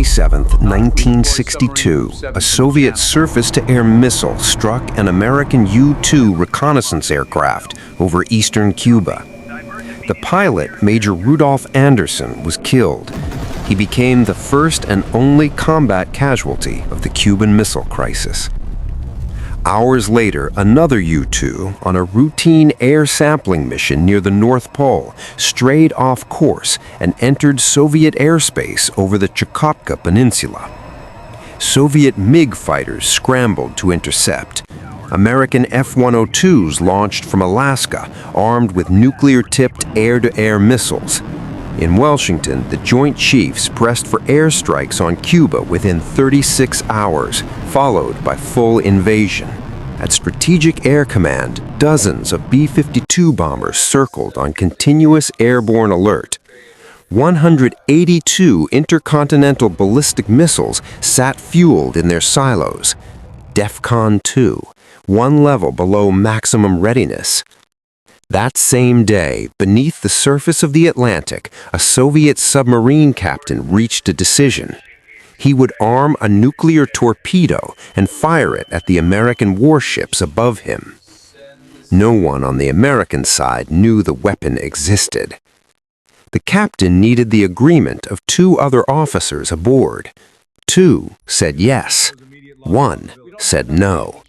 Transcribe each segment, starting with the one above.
27, 1962, a Soviet surface-to-air missile struck an American U-2 reconnaissance aircraft over eastern Cuba. The pilot, Major Rudolph Anderson, was killed. He became the first and only combat casualty of the Cuban Missile Crisis. Hours later, another U-2, on a routine air sampling mission near the North Pole, strayed off course and entered Soviet airspace over the Chukotka Peninsula. Soviet MiG fighters scrambled to intercept. American F-102s launched from Alaska, armed with nuclear-tipped air-to-air missiles. In Washington, the Joint Chiefs pressed for airstrikes on Cuba within 36 hours, followed by full invasion. At Strategic Air Command, dozens of B-52 bombers circled on continuous airborne alert. 182 intercontinental ballistic missiles sat fueled in their silos. DEFCON 2, one level below maximum readiness. That same day, beneath the surface of the Atlantic, a Soviet submarine captain reached a decision. He would arm a nuclear torpedo and fire it at the American warships above him. No one on the American side knew the weapon existed. The captain needed the agreement of two other officers aboard. 2 said yes. 1 said no.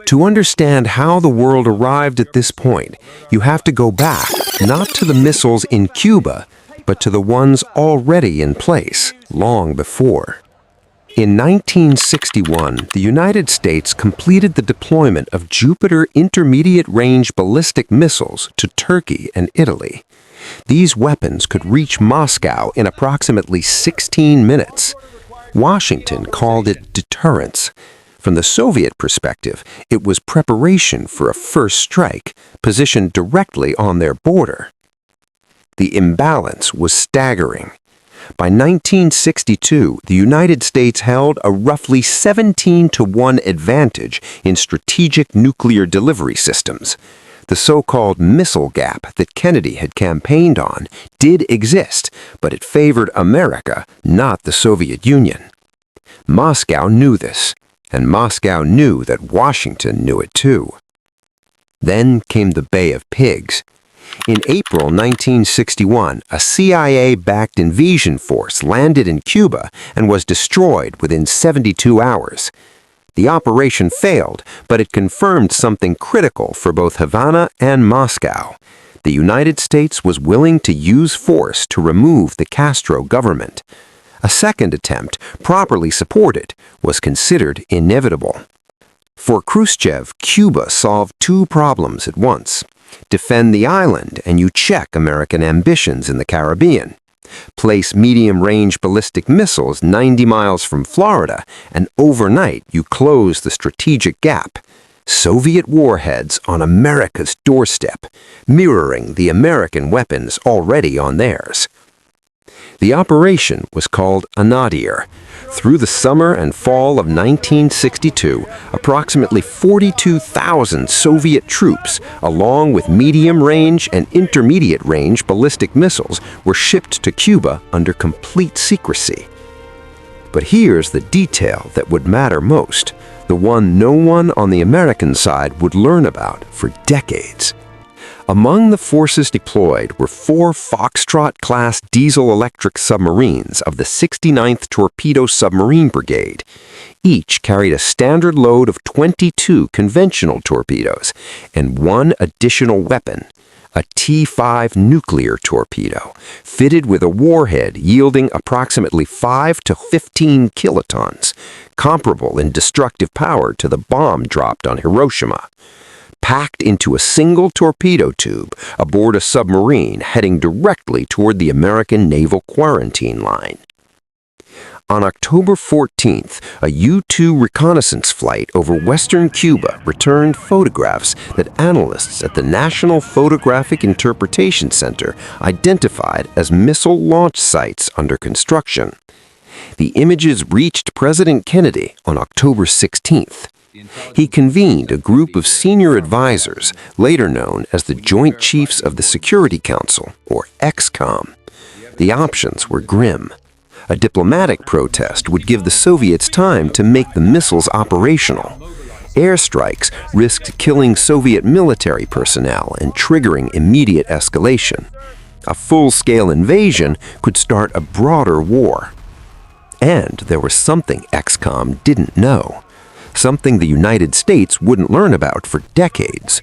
To understand how the world arrived at this point, you have to go back, not to the missiles in Cuba, but to the ones already in place, long before. In 1961, the United States completed the deployment of Jupiter intermediate-range ballistic missiles to Turkey and Italy. These weapons could reach Moscow in approximately 16 minutes. Washington called it deterrence. From the Soviet perspective, it was preparation for a first strike, positioned directly on their border. The imbalance was staggering. By 1962, the United States held a roughly 17-to-1 advantage in strategic nuclear delivery systems. The so-called missile gap that Kennedy had campaigned on did exist, but it favored America, not the Soviet Union. Moscow knew this. And Moscow knew that Washington knew it too. Then came the Bay of Pigs. In April 1961, a CIA-backed invasion force landed in Cuba and was destroyed within 72 hours. The operation failed, but it confirmed something critical for both Havana and Moscow. The United States was willing to use force to remove the Castro government. A second attempt, properly supported, was considered inevitable. For Khrushchev, Cuba solved two problems at once. Defend the island and you check American ambitions in the Caribbean. Place medium-range ballistic missiles 90 miles from Florida, and overnight you close the strategic gap. Soviet warheads on America's doorstep, mirroring the American weapons already on theirs. The operation was called a nadir. Through the summer and fall of 1962, approximately 42,000 Soviet troops, along with medium-range and intermediate-range ballistic missiles, were shipped to Cuba under complete secrecy. But here's the detail that would matter most, the one no one on the American side would learn about for decades. Among the forces deployed were 4 Foxtrot-class diesel-electric submarines of the 69th Torpedo Submarine Brigade. Each carried a standard load of 22 conventional torpedoes and 1 additional weapon, a T-5 nuclear torpedo, fitted with a warhead yielding approximately 5 to 15 kilotons, comparable in destructive power to the bomb dropped on Hiroshima. Packed into a single torpedo tube aboard a submarine heading directly toward the American naval quarantine line. On October 14th, a U-2 reconnaissance flight over western Cuba returned photographs that analysts at the National Photographic Interpretation Center identified as missile launch sites under construction. The images reached President Kennedy on October 16th. He convened a group of senior advisors, later known as the Joint Chiefs of the Security Council, or ExComm. The options were grim. A diplomatic protest would give the Soviets time to make the missiles operational. Airstrikes risked killing Soviet military personnel and triggering immediate escalation. A full-scale invasion could start a broader war. And there was something XCOM didn't know, something the United States wouldn't learn about for decades.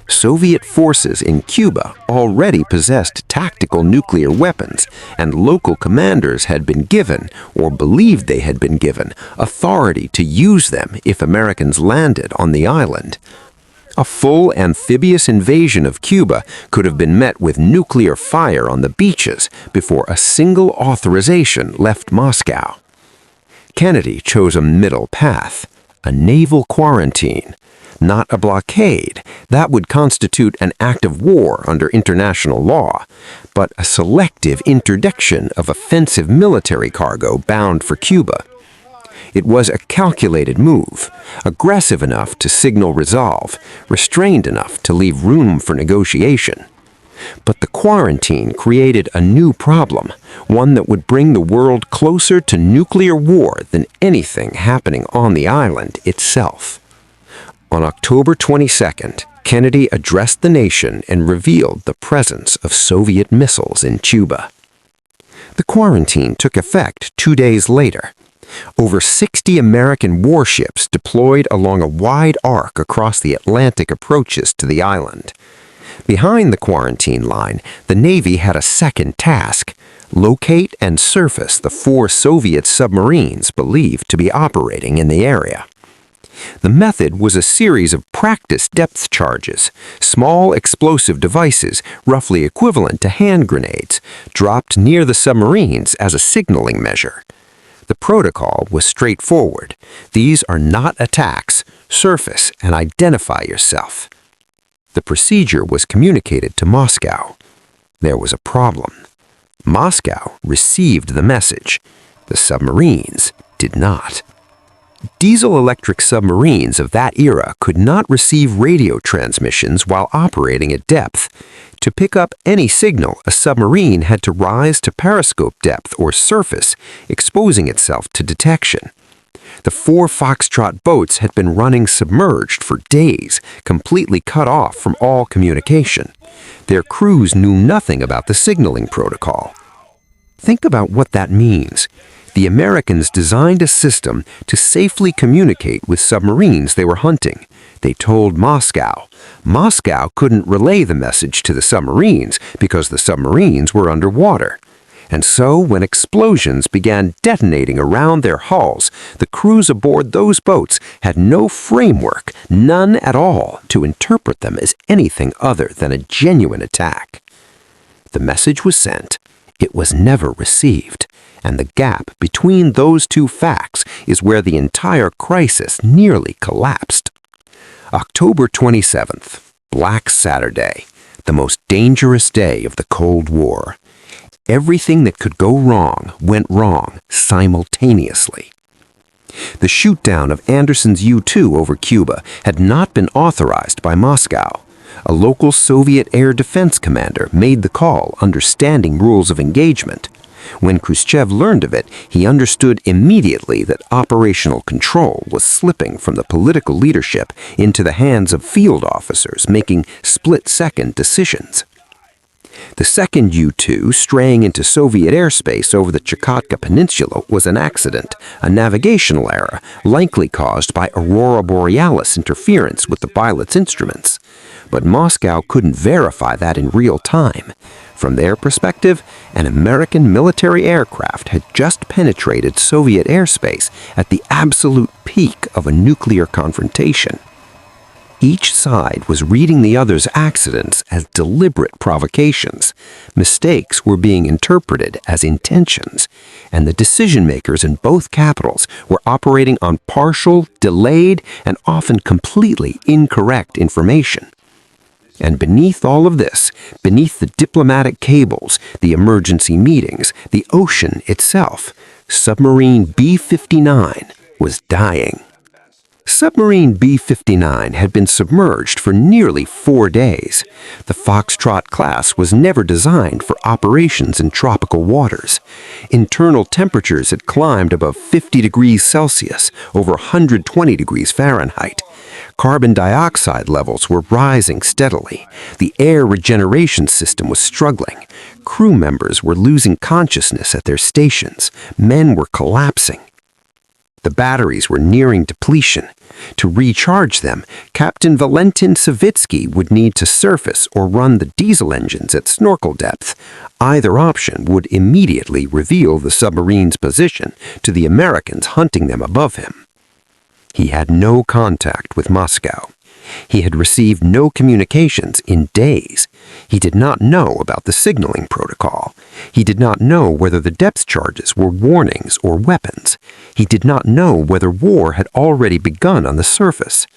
Soviet forces in Cuba already possessed tactical nuclear weapons, and local commanders had been given, or believed they had been given, authority to use them if Americans landed on the island. A full amphibious invasion of Cuba could have been met with nuclear fire on the beaches before a single authorization left Moscow. Kennedy chose a middle path, a naval quarantine. Not a blockade, that would constitute an act of war under international law, but a selective interdiction of offensive military cargo bound for Cuba. It was a calculated move, aggressive enough to signal resolve, restrained enough to leave room for negotiation. But the quarantine created a new problem, one that would bring the world closer to nuclear war than anything happening on the island itself. On October 22nd, Kennedy addressed the nation and revealed the presence of Soviet missiles in Cuba. The quarantine took effect 2 days later. Over 60 American warships deployed along a wide arc across the Atlantic approaches to the island. Behind the quarantine line, the Navy had a second task: locate and surface the 4 Soviet submarines believed to be operating in the area. The method was a series of practice depth charges, small explosive devices roughly equivalent to hand grenades, dropped near the submarines as a signaling measure. The protocol was straightforward. These are not attacks. Surface and identify yourself. The procedure was communicated to Moscow. There was a problem. Moscow received the message. The submarines did not. Diesel-electric submarines of that era could not receive radio transmissions while operating at depth. To pick up any signal, a submarine had to rise to periscope depth or surface, exposing itself to detection. The 4 Foxtrot boats had been running submerged for days, completely cut off from all communication. Their crews knew nothing about the signaling protocol. Think about what that means. The Americans designed a system to safely communicate with submarines they were hunting. They told Moscow. Moscow couldn't relay the message to the submarines because the submarines were underwater. And so, when explosions began detonating around their hulls, the crews aboard those boats had no framework, none at all, to interpret them as anything other than a genuine attack. The message was sent. It was never received. And the gap between those 2 facts is where the entire crisis nearly collapsed. October 27th, Black Saturday, the most dangerous day of the Cold War. Everything that could go wrong went wrong simultaneously. The shoot-down of Anderson's U-2 over Cuba had not been authorized by Moscow. A local Soviet air defense commander made the call, understanding rules of engagement. When Khrushchev learned of it, he understood immediately that operational control was slipping from the political leadership into the hands of field officers making split-second decisions. The second U-2 straying into Soviet airspace over the Chukotka Peninsula was an accident, a navigational error, likely caused by aurora borealis interference with the pilot's instruments. But Moscow couldn't verify that in real time. From their perspective, an American military aircraft had just penetrated Soviet airspace at the absolute peak of a nuclear confrontation. Each side was reading the other's accidents as deliberate provocations. Mistakes were being interpreted as intentions, and the decision-makers in both capitals were operating on partial, delayed, and often completely incorrect information. And beneath all of this, beneath the diplomatic cables, the emergency meetings, the ocean itself, submarine B-59 was dying. Submarine B-59 had been submerged for nearly 4 days. The Foxtrot class was never designed for operations in tropical waters. Internal temperatures had climbed above 50 degrees Celsius, over 120 degrees Fahrenheit. Carbon dioxide levels were rising steadily. The air regeneration system was struggling. Crew members were losing consciousness at their stations. Men were collapsing. The batteries were nearing depletion. To recharge them, Captain Valentin Savitsky would need to surface or run the diesel engines at snorkel depth. Either option would immediately reveal the submarine's position to the Americans hunting them above him. He had no contact with Moscow. He had received no communications in days. He did not know about the signaling protocol. He did not know whether the depth charges were warnings or weapons. He did not know whether war had already begun on the surface.